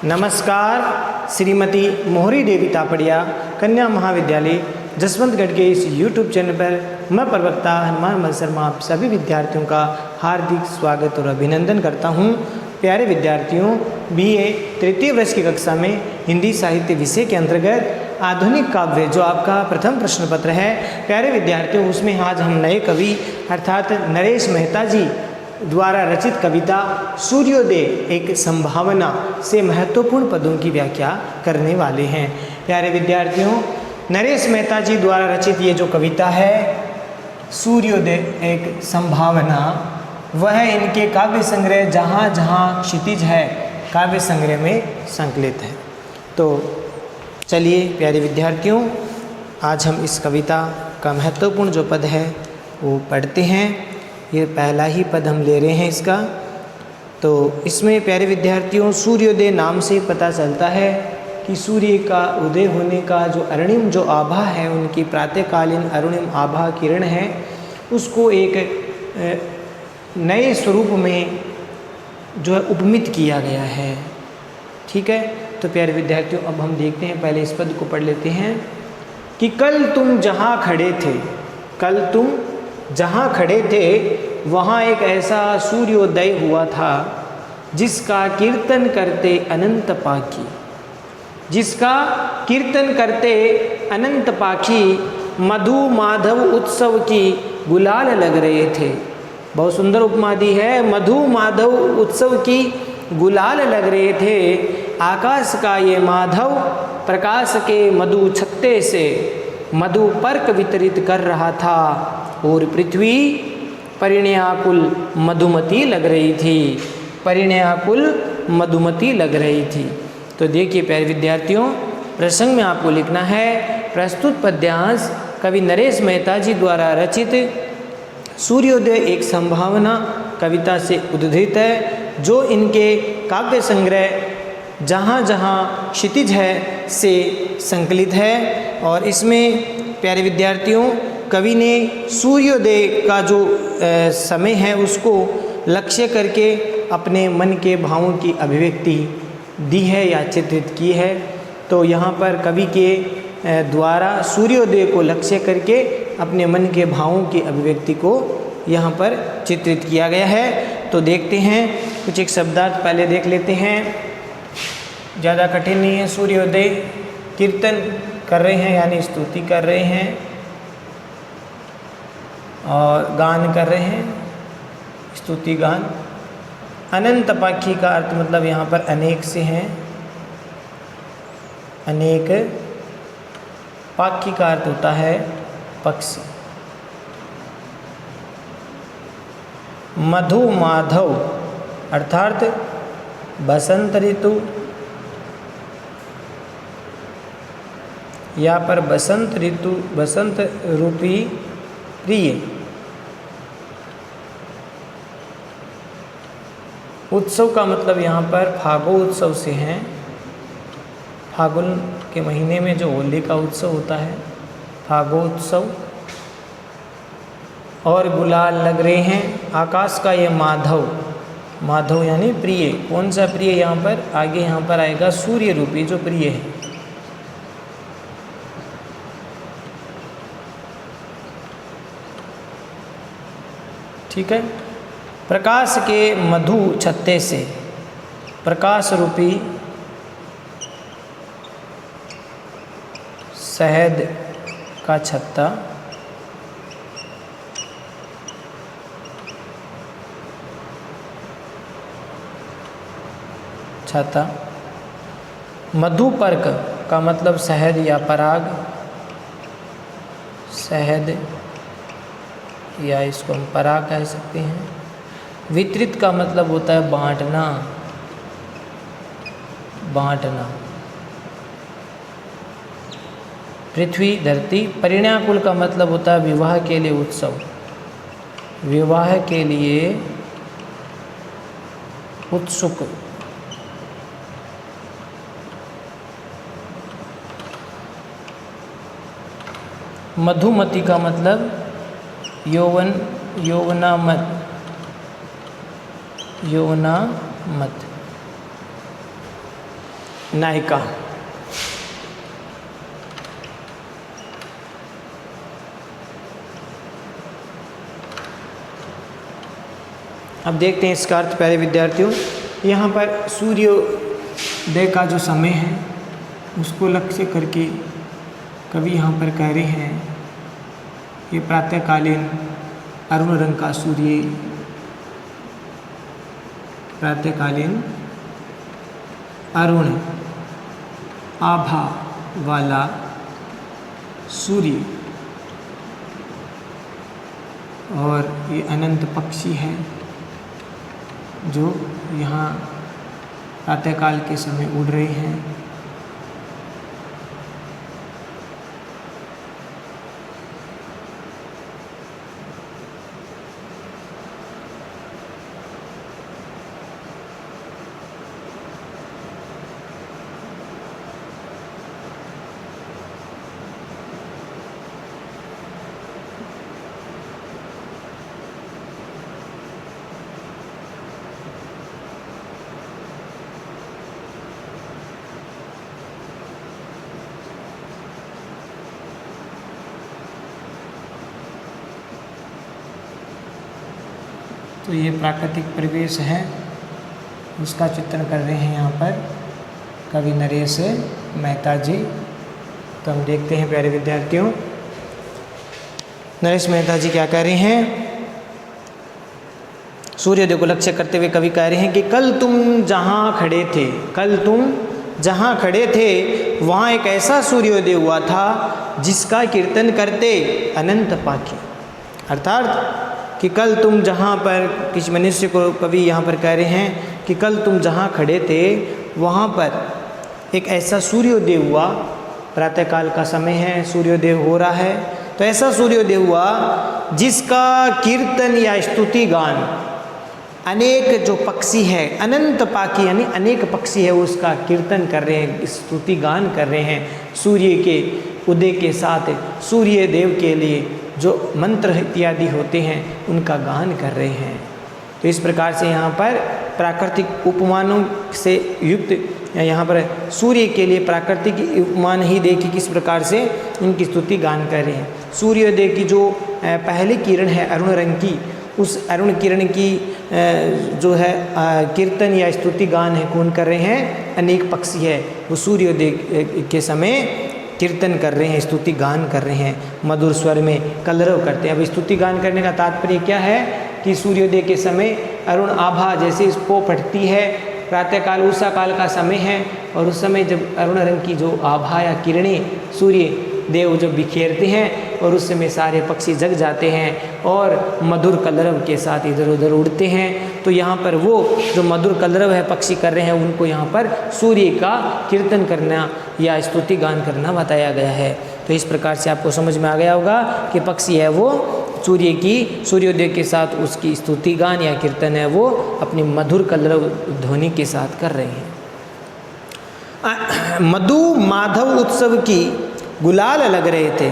नमस्कार। श्रीमती मोहरी देवी तापड़िया कन्या महाविद्यालय जसवंतगढ़ के इस YouTube चैनल पर मैं प्रवक्ता हनुमान शर्मा आप सभी विद्यार्थियों का हार्दिक स्वागत और अभिनंदन करता हूं। प्यारे विद्यार्थियों, BA तृतीय वर्ष की कक्षा में हिंदी साहित्य विषय के अंतर्गत आधुनिक काव्य जो आपका प्रथम प्रश्न पत्र है, प्यारे विद्यार्थियों, उसमें आज हम नए कवि अर्थात नरेश मेहता जी द्वारा रचित कविता सूर्योदय एक संभावना से महत्वपूर्ण पदों की व्याख्या करने वाले हैं। प्यारे विद्यार्थियों, नरेश मेहता जी द्वारा रचित ये जो कविता है सूर्योदय एक संभावना, वह इनके काव्य संग्रह जहाँ जहाँ क्षितिज है काव्य संग्रह में संकलित है। तो चलिए प्यारे विद्यार्थियों, आज हम इस कविता का महत्वपूर्ण जो पद है वो पढ़ते हैं। ये पहला ही पद हम ले रहे हैं इसका। तो इसमें प्यारे विद्यार्थियों, सूर्योदय नाम से पता चलता है कि सूर्य का उदय होने का जो अरुणिम जो आभा है, उनकी प्रातःकालीन अरुणिम आभा किरण है, उसको एक नए स्वरूप में जो है उपमित किया गया है। ठीक है, तो प्यारे विद्यार्थियों अब हम देखते हैं, पहले इस पद को पढ़ लेते हैं कि कल तुम जहाँ खड़े थे, कल तुम जहाँ खड़े थे वहाँ एक ऐसा सूर्योदय हुआ था जिसका कीर्तन करते अनंत पाखी, जिसका कीर्तन करते अनंत पाखी मधु माधव उत्सव की गुलाल लग रहे थे। बहुत सुंदर उपमा दी है। मधु माधव उत्सव की गुलाल लग रहे थे। आकाश का ये माधव प्रकाश के मधु छत्ते से मधु पर्क वितरित कर रहा था और पृथ्वी परिणयाकुल मधुमती लग रही थी, परिणयाकुल मधुमती लग रही थी। तो देखिए प्यारे विद्यार्थियों, प्रसंग में आपको लिखना है प्रस्तुत पद्यांश कवि नरेश मेहता जी द्वारा रचित सूर्योदय एक संभावना कविता से उद्धृत है, जो इनके काव्य संग्रह जहाँ जहाँ क्षितिज है से संकलित है। और इसमें प्यारे विद्यार्थियों, कवि ने सूर्योदय का जो समय है उसको लक्ष्य करके अपने मन के भावों की अभिव्यक्ति दी है या चित्रित की है। तो यहाँ पर कवि के द्वारा सूर्योदय को लक्ष्य करके अपने मन के भावों की अभिव्यक्ति को यहाँ पर चित्रित किया गया है। तो देखते हैं, कुछ एक शब्दार्थ पहले देख लेते हैं, ज़्यादा कठिन नहीं है। सूर्योदय कीर्तन कर रहे हैं यानी स्तुति कर रहे हैं और गान कर रहे हैं, स्तुति गान। अनंत पाखी का अर्थ मतलब यहाँ पर अनेक से हैं, अनेक। पाखी का अर्थ होता है पक्षी। मधु माधव अर्थात बसंत ऋतु, यहाँ पर बसंत ऋतु, बसंत रूपी प्रिय। उत्सव का मतलब यहाँ पर फागु उत्सव से हैं। फागुन के महीने में जो होली का उत्सव होता है, फागु उत्सव। और गुलाल लग रहे हैं। आकाश का ये माधव, माधव यानी प्रिय। कौन सा प्रिय? यहाँ पर आगे यहाँ पर आएगा सूर्य रूपी जो प्रिय है। ठीक है। प्रकाश के मधु छत्ते से, प्रकाश रूपी शहद का छत्ता, छाता। मधुपर्क का मतलब शहद या पराग, शहद या इसको हम पराग कह सकते हैं। वितरित का मतलब होता है बांटना, बांटना। पृथ्वी धरती। परिणयाकुल का मतलब होता है विवाह के लिए उत्सव, विवाह के लिए उत्सुक। मधुमती का मतलब यौवन, यौवनामत, यौवनामत। नायिका। अब देखते हैं इसका अर्थ प्यारे विद्यार्थियों। यहाँ पर सूर्योदय का जो समय है उसको लक्ष्य करके कवि यहाँ पर कह रहे हैं ये प्रातःकालीन अरुण रंग का सूर्य, प्रातःकालीन अरुण आभा वाला सूर्य और ये अनंत पक्षी है जो यहाँ प्रातःकाल के समय उड़ रहे हैं। तो ये प्राकृतिक परिवेश है, उसका चित्रण कर रहे हैं यहाँ पर कवि नरेश मेहता जी। तो हम देखते हैं प्यारे विद्यार्थियों, नरेश मेहता जी क्या कह रहे हैं। सूर्योदय को लक्ष्य करते हुए कवि कह रहे हैं कि कल तुम जहाँ खड़े थे, कल तुम जहाँ खड़े थे वहाँ एक ऐसा सूर्योदय हुआ था जिसका कीर्तन करते अनंत पाखे। अर्थात कि कल तुम जहाँ पर, किसी मनुष्य को कवि यहाँ पर कह रहे हैं कि कल तुम जहाँ खड़े थे वहाँ पर एक ऐसा सूर्योदय हुआ, प्रातःकाल का समय है, सूर्योदय हो रहा है, तो ऐसा सूर्योदय हुआ जिसका कीर्तन या स्तुति गान अनेक जो पक्षी है, अनंत पाखी यानी अनेक पक्षी है, उसका कीर्तन कर रहे हैं, स्तुति गान कर रहे हैं। सूर्य के उदय के साथ सूर्य देव के लिए जो मंत्र इत्यादि होते हैं उनका गान कर रहे हैं। तो इस प्रकार से यहाँ पर प्राकृतिक उपमानों से युक्त, यहाँ पर सूर्य के लिए प्राकृतिक उपमान ही देखिए किस प्रकार से इनकी स्तुति गान कर रहे हैं। सूर्योदय की जो पहली किरण है अरुण रंग की, उस अरुण किरण की जो है कीर्तन या स्तुति गान है कौन कर रहे हैं, अनेक पक्षी है, वो सूर्योदय के समय कीर्तन कर रहे हैं, स्तुति गान कर रहे हैं, मधुर स्वर में कलरव करते हैं। अब स्तुति गान करने का तात्पर्य क्या है कि सूर्योदय के समय अरुण आभा जैसे इसको फटती है, प्रातःकाल उषा काल का समय है, और उस समय जब अरुण रंग की जो आभा या किरणें सूर्य देव जब बिखेरते हैं और उस समय सारे पक्षी जग जाते हैं और मधुर कलरव के साथ इधर उधर उड़ते हैं। तो यहाँ पर वो जो मधुर कलरव है पक्षी कर रहे हैं, उनको यहाँ पर सूर्य का कीर्तन करना या स्तुति गान करना बताया गया है। तो इस प्रकार से आपको समझ में आ गया होगा कि पक्षी है वो सूर्य की, सूर्योदय के साथ उसकी स्तुति गान या कीर्तन है वो अपनी मधुर कलरव ध्वनि के साथ कर रहे हैं। मधु माधव उत्सव की गुलाल लग रहे थे।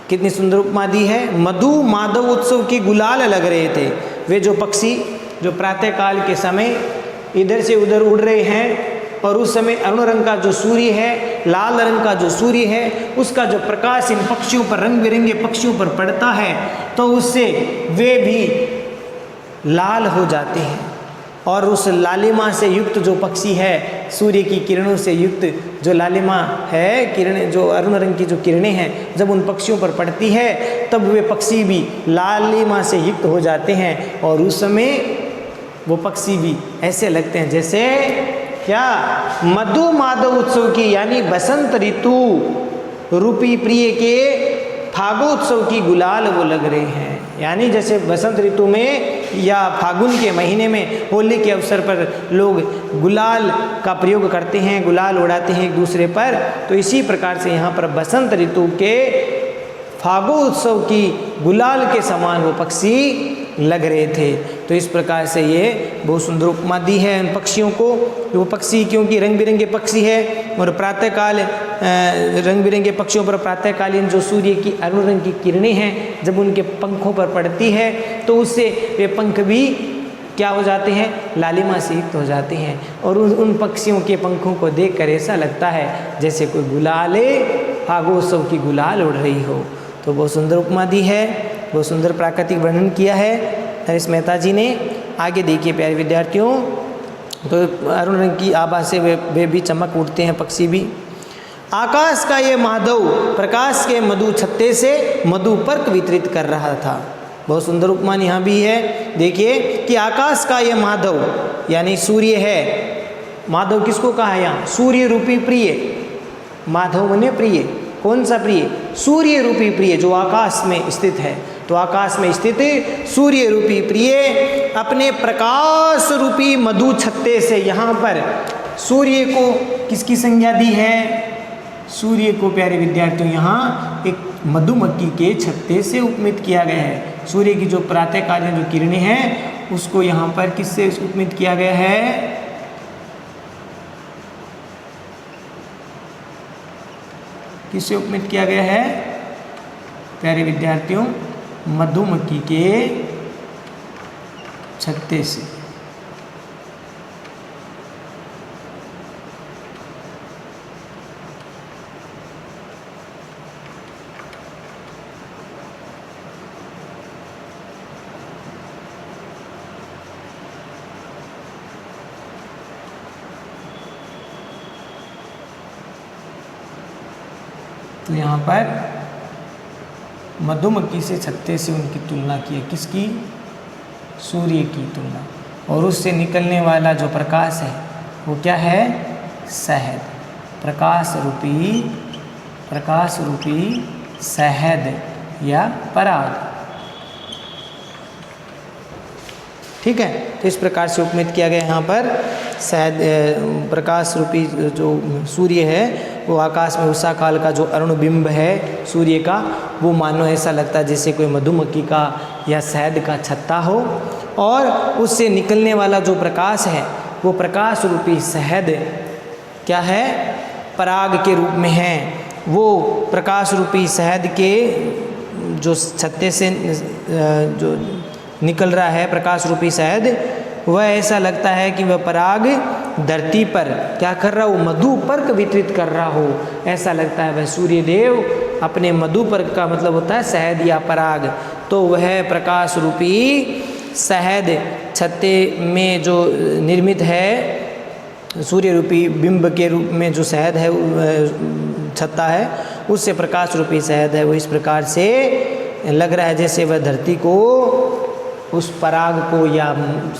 कितनी सुंदर उपमा दी है, मधु माधव उत्सव की गुलाल लग रहे थे। वे जो पक्षी जो प्रातःकाल के समय इधर से उधर उड़ रहे हैं और उस समय अरुण रंग का जो सूर्य है, लाल रंग का जो सूर्य है, उसका जो प्रकाश इन पक्षियों पर, रंग बिरंगे पक्षियों पर पड़ता है तो उससे वे भी लाल हो जाते हैं। और उस लालिमा से युक्त जो पक्षी है, सूर्य की किरणों से युक्त जो लालिमा है, किरणें जो अरुण रंग की जो किरणें हैं जब उन पक्षियों पर पड़ती है तब वे पक्षी भी लालिमा से युक्त हो जाते हैं और उस समय वो पक्षी भी ऐसे लगते हैं जैसे क्या, मधु माधव उत्सव की यानी बसंत ऋतु रूपी प्रिय के फागोत्सव की गुलाल वो लग रहे हैं। यानी जैसे बसंत ऋतु में या फागुन के महीने में होली के अवसर पर लोग गुलाल का प्रयोग करते हैं, गुलाल उड़ाते हैं एक दूसरे पर, तो इसी प्रकार से यहाँ पर बसंत ऋतु के फागोत्सव की गुलाल के समान वो पक्षी लग रहे थे। तो इस प्रकार से ये बहुत सुंदर उपमा दी है उन पक्षियों को। वो पक्षी क्योंकि रंग बिरंगे पक्षी है और प्रातःकाल रंग बिरंगे पक्षियों पर प्रातःकालीन जो सूर्य की अरुण रंग की किरणें हैं जब उनके पंखों पर पड़ती है तो उससे वे पंख भी क्या हो जाते हैं, लालिमा से युक्त हो जाते हैं। और उन पक्षियों के पंखों को देखकर ऐसा लगता है जैसे कोई गुलाले आगोत्सव की गुलाल उड़ रही हो। तो बहुत सुंदर उपमा दी है, बहुत सुंदर प्राकृतिक वर्णन किया है नरेश मेहता जी ने। आगे देखिए प्यारे विद्यार्थियों, तो अरुण रंग की आभा से वे भी चमक उठते हैं पक्षी भी। आकाश का ये माधव प्रकाश के मधु छत्ते से मधु पर्क वितरित कर रहा था। बहुत सुंदर उपमान यहाँ भी है। देखिए कि आकाश का ये माधव यानी सूर्य है। माधव किसको कहा है यहाँ, सूर्य रूपी प्रिय। माधव मने प्रिय, कौन सा प्रिय, सूर्य रूपी प्रिय जो आकाश में स्थित है। तो आकाश में स्थित सूर्य रूपी प्रिय अपने प्रकाश रूपी मधु छत्ते से, यहाँ पर सूर्य को किसकी संज्ञा दी है, सूर्य को प्यारे विद्यार्थियों यहाँ एक मधुमक्खी के छत्ते से उपमित किया गया है। सूर्य की जो प्रातःकालीन जो किरणें हैं उसको यहाँ पर किससे उपमित किया गया है, किससे उपमित किया गया है प्यारे विद्यार्थियों, मधुमक्खी के छत्ते से। तो यहाँ पर मधुमक्खी से छत्ते से उनकी तुलना की है, किसकी, सूर्य की तुलना। और उससे निकलने वाला जो प्रकाश है वो क्या है, शहद, प्रकाश रूपी शहद या पराग। ठीक है, तो इस प्रकार से उपमित किया गया यहाँ पर। शहद प्रकाश रूपी जो सूर्य है वो आकाश में उषा काल का जो अरुण बिंब है सूर्य का, वो मानो ऐसा लगता है जैसे कोई मधुमक्खी का या शहद का छत्ता हो। और उससे निकलने वाला जो प्रकाश है वो प्रकाश रूपी शहद क्या है, पराग के रूप में है। वो प्रकाश रूपी शहद के जो छत्ते से जो निकल रहा है प्रकाश रूपी शहद, वह ऐसा लगता है कि वह पराग धरती पर क्या कर रहा हो, मधु पर्क वितरित कर रहा हो। ऐसा लगता है वह सूर्य देव अपने मधु पर्क का मतलब होता है शहद या पराग। तो वह प्रकाश रूपी शहद छत्ते में जो निर्मित है, सूर्य रूपी बिंब के रूप में जो शहद है छत्ता है, उससे प्रकाश रूपी शहद है वो इस प्रकार से लग रहा है जैसे वह धरती को, उस पराग को या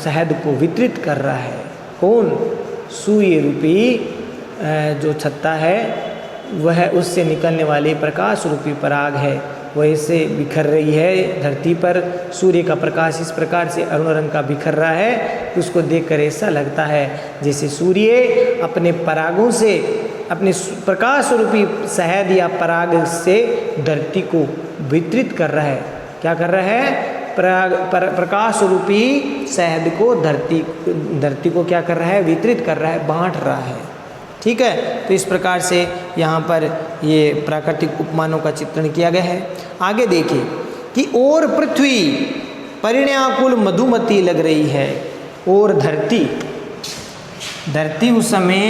शहद को वितरित कर रहा है। कौन, सूर्य रूपी जो छत्ता है वह, उससे निकलने वाली प्रकाश रूपी पराग है वह इससे बिखर रही है धरती पर। सूर्य का प्रकाश इस प्रकार से अरुण रंग का बिखर रहा है, उसको देखकर ऐसा लगता है जैसे सूर्य अपने परागों से, अपने प्रकाश रूपी शहद या पराग से धरती को वितरित कर रहा है। क्या कर रहा है, प्रकाश रूपी शहद को धरती को क्या कर रहा है, वितरित कर रहा है, बांट रहा है। ठीक है, तो इस प्रकार से यहाँ पर ये प्राकृतिक उपमानों का चित्रण किया गया है। आगे देखिए कि और पृथ्वी परिण्याकुल मधुमती लग रही है, और धरती उस समय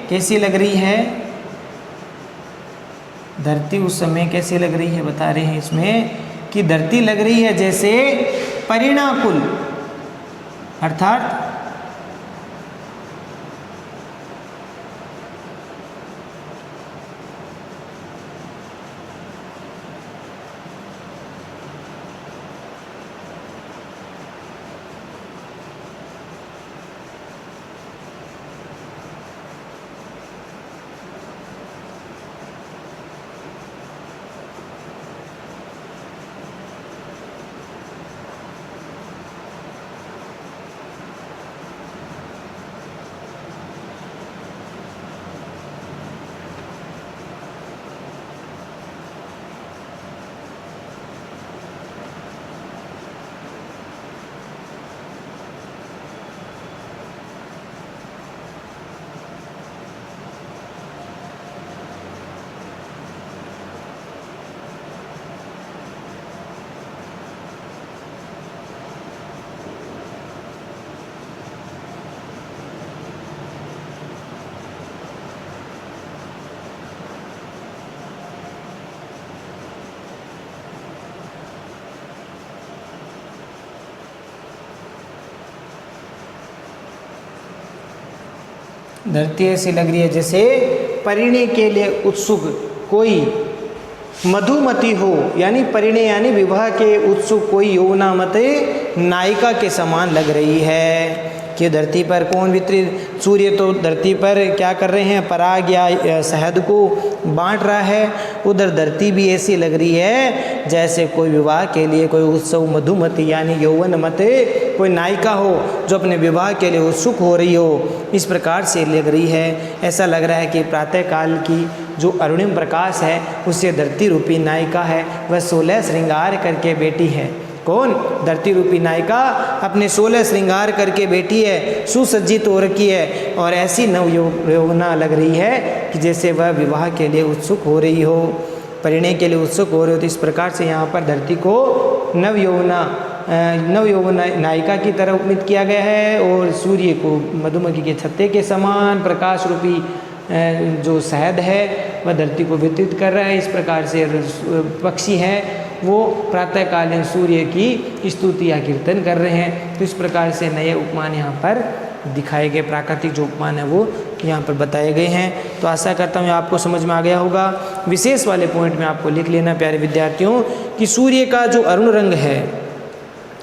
कैसी लग रही है, धरती उस समय कैसी लग रही है, बता रहे हैं इसमें कि धरती लग रही है जैसे परिणाकुल, अर्थात धरती ऐसी लग रही है जैसे परिणय के लिए उत्सुक कोई मधुमती हो, यानी परिणय यानी विवाह के उत्सुक कोई यौवनामते नायिका के समान लग रही है। कि धरती पर कौन वितरित, सूर्य तो धरती पर क्या कर रहे हैं, पराग या शहद को बांट रहा है। उधर धरती भी ऐसी लग रही है जैसे कोई विवाह के लिए कोई उत्सव मधुमती यानी यौवनमते कोई नायिका हो जो अपने विवाह के लिए उत्सुक हो रही हो, इस प्रकार से लग रही है। ऐसा लग रहा है कि प्रातःकाल की जो अरुणिम प्रकाश है उससे धरती रूपी नायिका है वह 16 श्रृंगार करके बैठी है। कौन? धरती रूपी नायिका अपने 16 श्रृंगार करके बैठी है, सुसज्जित हो रखी है और ऐसी नव यौवना लग रही है कि जैसे वह विवाह के लिए उत्सुक हो रही हो, परिणय के लिए उत्सुक हो रही हो। तो इस प्रकार से यहाँ पर धरती को नव यौवना नायिका की तरह उपमित किया गया है और सूर्य को मधुमक्खी के छत्ते के समान प्रकाश रूपी जो शहद है वह धरती को वितरित कर रहा है। इस प्रकार से पक्षी है वो प्रातःकालीन सूर्य की स्तुति या कीर्तन कर रहे हैं। तो इस प्रकार से नए उपमान यहाँ पर दिखाए गए, प्राकृतिक जो उपमान है वो यहाँ पर बताए गए हैं। तो आशा करता हूँ आपको समझ में आ गया होगा। विशेष वाले पॉइंट में आपको लिख लेना प्यारे विद्यार्थियों कि सूर्य का जो अरुण रंग है,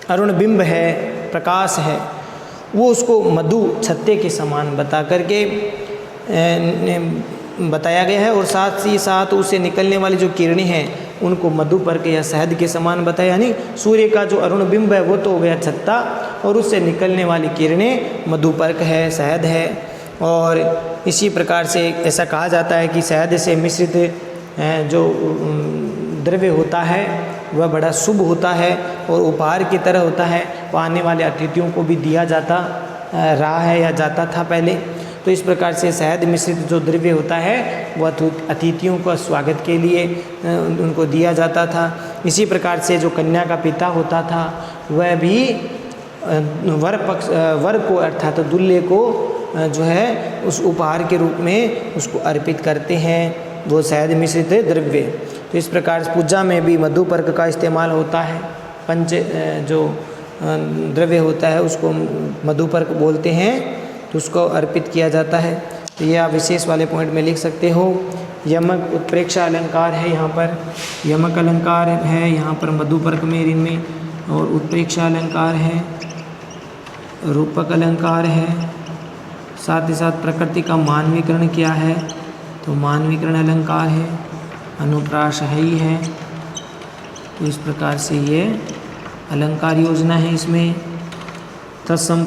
अरुण बिंब है, प्रकाश है, वो उसको मधु छत्ते के समान बता करके बताया गया है और साथ ही साथ उससे निकलने वाली जो किरणें हैं उनको मधुपर्क या शहद के समान बताया। यानी सूर्य का जो अरुण बिंब है वो तो हो गया छत्ता और उससे निकलने वाली किरणें मधुपर्क है, शहद है। और इसी प्रकार से ऐसा कहा जाता है कि शहद से मिश्रित जो द्रव्य होता है वह बड़ा शुभ होता है और उपहार की तरह होता है, वो आने वाले अतिथियों को भी दिया जाता रहा है या जाता था पहले। तो इस प्रकार से शहद मिश्रित जो द्रव्य होता है वह अतिथियों को स्वागत के लिए उनको दिया जाता था। इसी प्रकार से जो कन्या का पिता होता था वह भी वर को अर्थात दुल्हे को जो है उस उपहार के रूप में उसको अर्पित करते हैं वो शहद मिश्रित द्रव्य। तो इस प्रकार पूजा में भी मधुपर्क का इस्तेमाल होता है। पंच जो द्रव्य होता है उसको मधुपर्क बोलते हैं, तो उसको अर्पित किया जाता है। तो ये आप विशेष वाले पॉइंट में लिख सकते हो। यमक उत्प्रेक्षा अलंकार है, यहाँ पर यमक अलंकार है, यहाँ पर मधुपर्क में इनमें, और उत्प्रेक्षा अलंकार है, रूपक अलंकार है, साथ ही साथ प्रकृति का मानवीकरण किया है तो मानवीकरण अलंकार है, अनुप्रास है ही है। तो इस प्रकार से ये अलंकार योजना है। इसमें तत्सम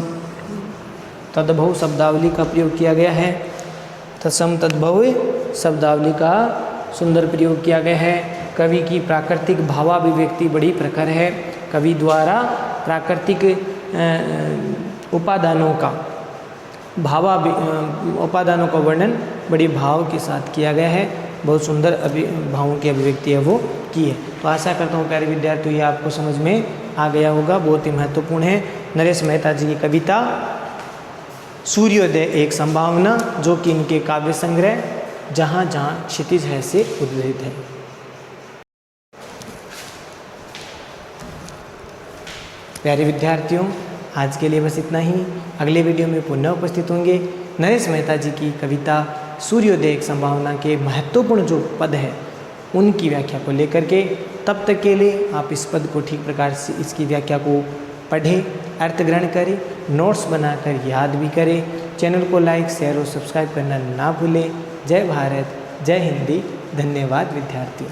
तद्भव शब्दावली का प्रयोग किया गया है। तत्सम तद्भव शब्दावली का सुंदर प्रयोग किया गया है। कवि की प्राकृतिक भावाभिव्यक्ति बड़ी प्रखर है। कवि द्वारा प्राकृतिक उपादानों का उपादानों का वर्णन बड़ी भाव के साथ किया गया है। बहुत सुंदर भावों की अभिव्यक्ति है वो की है। तो आशा करता हूँ प्यारे विद्यार्थियों ये आपको समझ में आ गया होगा। बहुत ही महत्वपूर्ण है नरेश मेहता जी की कविता सूर्योदय एक संभावना, जो कि इनके काव्य संग्रह जहाँ जहाँ क्षितिज है से उद्धृत है। प्यारे विद्यार्थियों आज के लिए बस इतना ही। अगले वीडियो में पुनः उपस्थित होंगे नरेश मेहता जी की कविता सूर्योदय एक संभावना के महत्वपूर्ण जो पद है उनकी व्याख्या को लेकर के। तब तक के लिए आप इस पद को ठीक प्रकार से इसकी व्याख्या को पढ़ें, अर्थ ग्रहण करें, नोट्स बनाकर याद भी करें। चैनल को लाइक, शेयर और सब्सक्राइब करना ना भूलें। जय भारत, जय हिंदी। धन्यवाद विद्यार्थियों।